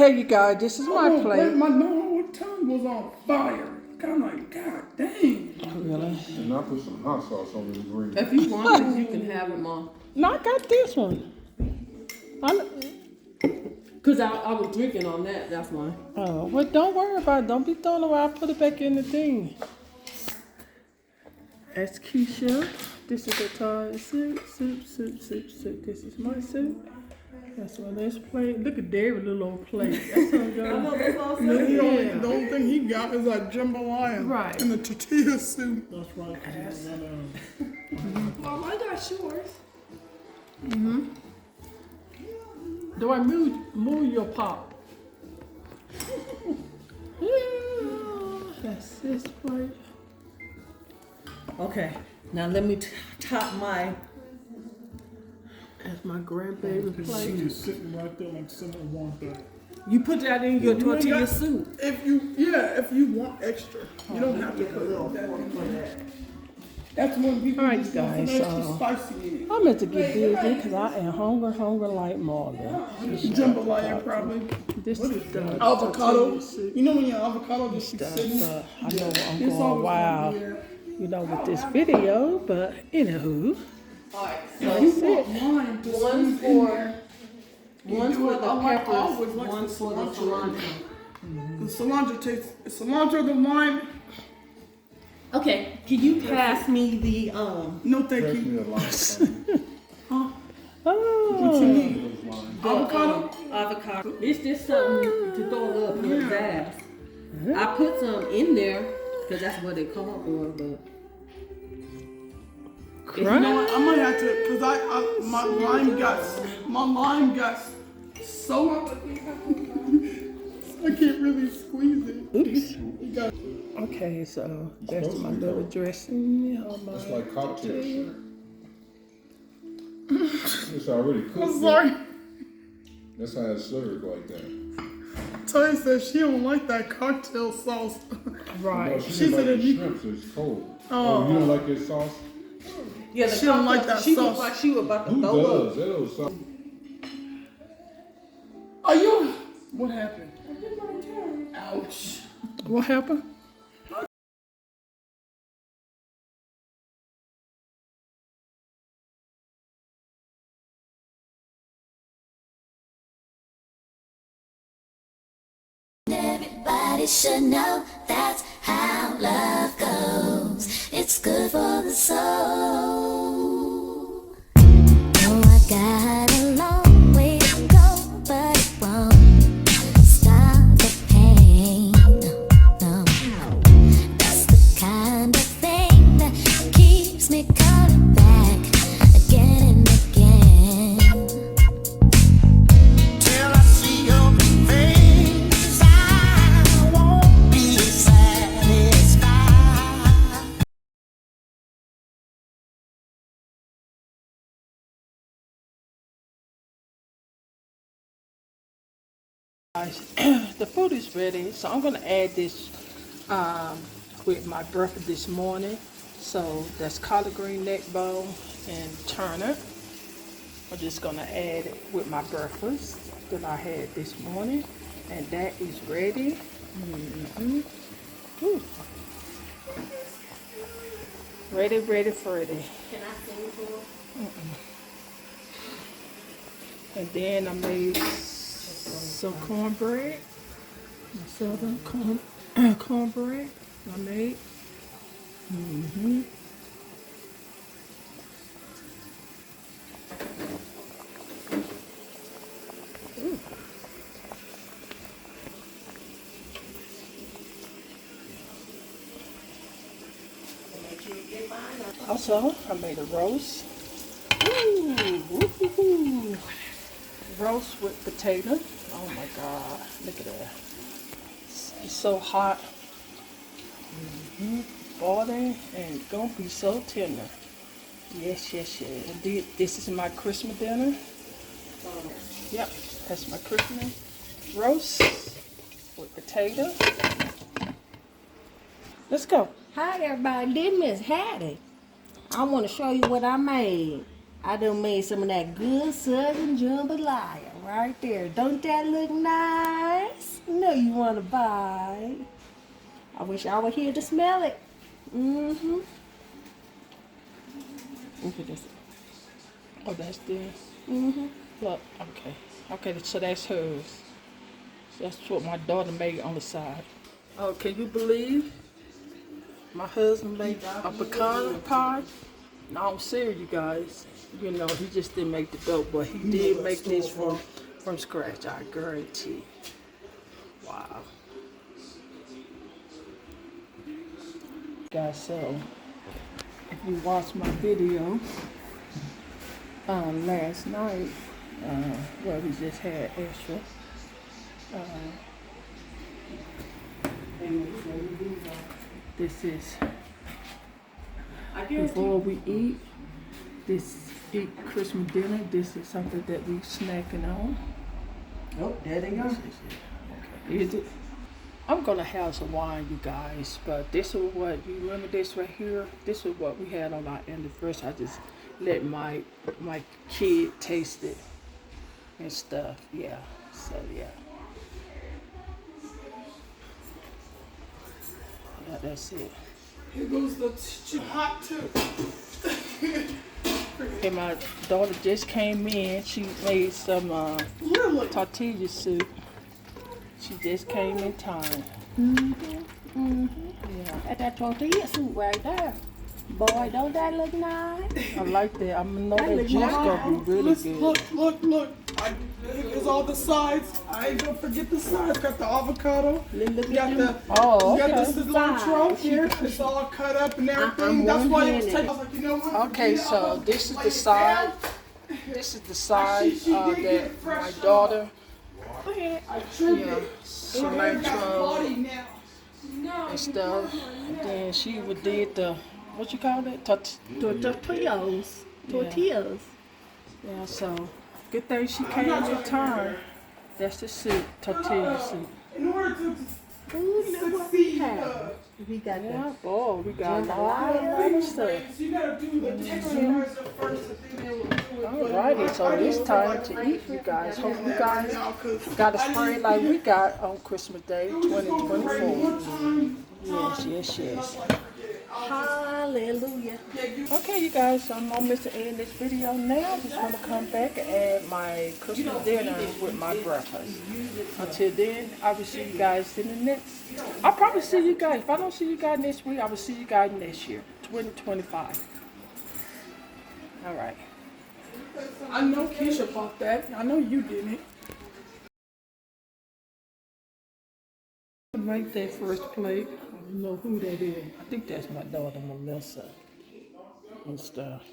Okay, you guys, this is my plate. My whole tongue was on fire. I'm like, God dang. Really? And I put some hot sauce on the green. If you want it, you can have it, Mom. No, I got this one. Cause I was drinking on that. That's why. Oh, well, don't worry about it. Don't be throwing it away. I'll put it back in the thing. That's Keisha. This is Italian soup. This is my soup. That's on this plate. Look at David's little old plate. That's all good. The only thing he got is that jambalaya. Right. And the tortilla soup. That's right. Mom, I got yours. Do I move your pop? That's this plate. Okay. Now let me top my. That's my grandbaby She plate. is sitting right there like someone want that. You put that in your tortilla soup. If you want extra, you don't have to put all that. That's when people All right, just want guys, some extra so- spicy in I'm meant to get busy because I am hungry like Marvin. it. Jambalaya probably. This is the Avocado. tortilla soup. You know when your avocado just keeps sitting? I know I'm It's going always wild, gonna be there. with this video, but anywho, Alright. You that's want it. mine to One squeeze in for there. One do for it. the I like peppers. always like One the for the cilantro. cilantro. The cilantro tastes. Cilantro, the lime. Okay. Can you pass me the No, thank Pass you. me a lime. Oh, What you need? Those limes. Avocado. avocado? It's just something to throw up your gas. I put some in there because that's what they call for, but. You know what? I might have to, cause my lime got so. I can't really squeeze it. oops. You got. Okay, so that's my little dressing. It's like cocktail shit. It's already cooked. I'm sorry. That's how it's served like that. Tony said she don't like that cocktail sauce. Right. No, she She didn't said like if the you- shrimp, so it's cold. Oh. You don't like this sauce? Yeah, the She don't like cocktail, that she sauce. looked like she was about to Who throw up. does? That little sauce. Are you? What happened? Ouch. What happened? Everybody should know that's how love goes. It's good for the soul. Oh, I got a long way to go, but it won't stop the pain. No, that's the kind of thing that keeps me coming back again and again. Till I see your face, I won't be satisfied. The food is ready, so I'm gonna add this with my breakfast this morning. So that's collard green neck bowl and turnip. I'm just gonna add it with my breakfast that I had this morning, and that is ready. Ooh. Ready, Freddy. Can I sing for her? And then I made some cornbread. My southern cornbread I made. Ooh. Also, I made a roast. Ooh, woo-hoo-hoo. Roast with potato. Oh my God, look at that. It's so hot. Boiling and gonna be so tender. Yes. And this is my Christmas dinner. Yep, that's my Christmas roast with potato. Let's go. Hi everybody, this Miss Hattie. I want to show you what I made. I done made some of that good southern jambalaya. Right there. Don't that look nice? No, you want to buy. I wish I were here to smell it. Mm-hmm. Look at this. Oh, that's there. Mm-hmm. Look, okay. Okay, so that's hers. That's what my daughter made on the side. Oh, can you believe my husband made a pecan pie? No, I'm serious, you guys. You know, he just didn't make the dough, but he did make this from scratch, I guarantee. Wow. Guys, so if you watched my video last night, where we just had extra, this is before we eat. Eat Christmas dinner. This is something that we snacking on. Oh, there they go. Is it? I'm gonna have some wine, you guys, but this is what you remember. This right here. This is what we had on our anniversary. I just let my kid taste it and stuff. Yeah. So yeah. Yeah, that's it. Here goes the hot tip. And my daughter just came in. She made some Really? tortilla soup. She just came in time. Yeah, At that tortilla soup right there. Boy, don't that look nice? I like that. I know that look juice gonna be really Listen, good. look. Here's all the sides. I ain't gonna forget the sides. Got the avocado. You got the Oh, you got okay. this cilantro here. It's all cut up and everything. That's why it was taking. I was like, you know what? Okay, so this is the side. This is the side that my daughter, I trimmed yeah, it. cilantro Now. and stuff. And then she did the what you call it? Tortillas. Tortillas. Yeah, so good thing she came in time. That's the soup, tortilla soup. In order to Ooh, look what we succeed, have. We got Yeah, boy, we got a lot of other stuff. you gotta do the texturizer first and then they will do it. Alrighty, so it's time to eat, you guys. Hope you guys got a spring like we got on Christmas Day 2024. Yes. Hallelujah. Okay, you guys, I'm almost to end this video now. Just want to come back and add my Christmas dinner with my breakfast. Until then, I will see you guys in the next. I'll probably see you guys. If I don't see you guys next week, I will see you guys next year, 2025. All right. I know Keisha bought that. I know you didn't. Make that first plate. I don't know who that is. I think that's my daughter Melissa and stuff.